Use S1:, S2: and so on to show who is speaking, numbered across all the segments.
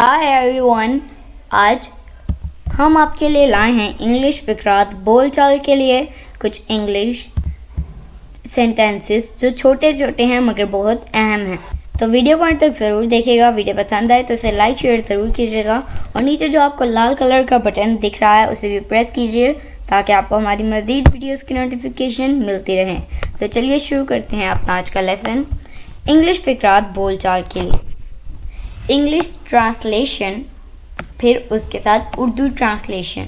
S1: Hi everyone, आज हम आपके लिए लाए हैं इंग्लिश फिकरात बोलचाल के लिए कुछ इंग्लिश सेंटेंसेस जो छोटे छोटे हैं मगर बहुत अहम हैं। तो वीडियो को अंत तक ज़रूर देखिएगा। वीडियो पसंद आए तो इसे लाइक शेयर ज़रूर कीजिएगा और नीचे जो आपको लाल कलर का बटन दिख रहा है उसे भी प्रेस कीजिए ताकि आपको हमारी मज़ीद वीडियोस की नोटिफिकेशन मिलती रहे। तो चलिए शुरू करते हैं अपना आज का लेसन इंग्लिश फिकरात बोलचाल के लिए। इंग्लिश ट्रांसलेशन, फिर उसके साथ Urdu translation.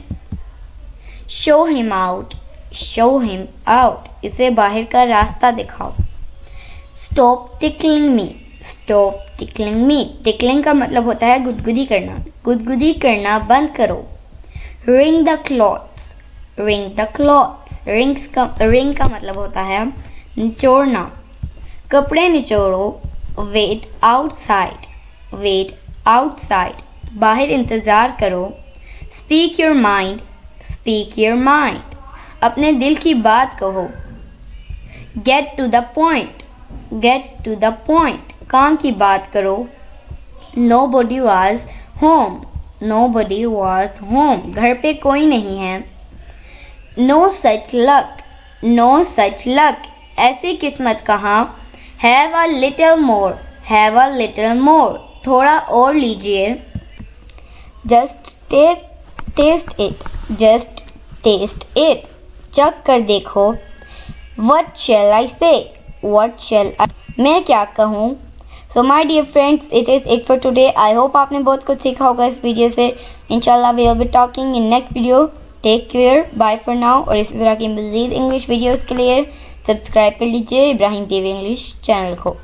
S1: Show him out, show him out, इसे बाहर का रास्ता दिखाओ। स्टॉप टिकलिंग मी, स्टॉप टिकलिंग मी, टिकलिंग का मतलब होता है गुदगुदी करना, गुदगुदी करना बंद करो। Ring the clothes, ring the clothes, ring का मतलब होता है निचोड़ना। कपड़े निचोड़ो। वेट आउटसाइड, वेट आउटसाइड, बाहर इंतज़ार करो। Speak your mind, speak your mind, अपने दिल की बात कहो। Get to the point, get to the point, काम की बात करो। Nobody was home, nobody was home, घर पे कोई नहीं है। No such luck, no such luck, ऐसी किस्मत कहाँ। Have a little more, have a little more, थोड़ा और लीजिए। Just taste it, just taste it, चख कर देखो। वट शेल आई से, वट शेल आई, मैं क्या कहूँ। So my dear friends, it is it for today. I hope आपने बहुत कुछ सीखा होगा इस वीडियो से। इंशाल्लाह we will be talking in next video. Take care, bye for now. और इसी तरह की मज़ीद इंग्लिश वीडियोज़ के लिए सब्सक्राइब कर लीजिए इब्राहिम टीवी इंग्लिश चैनल को।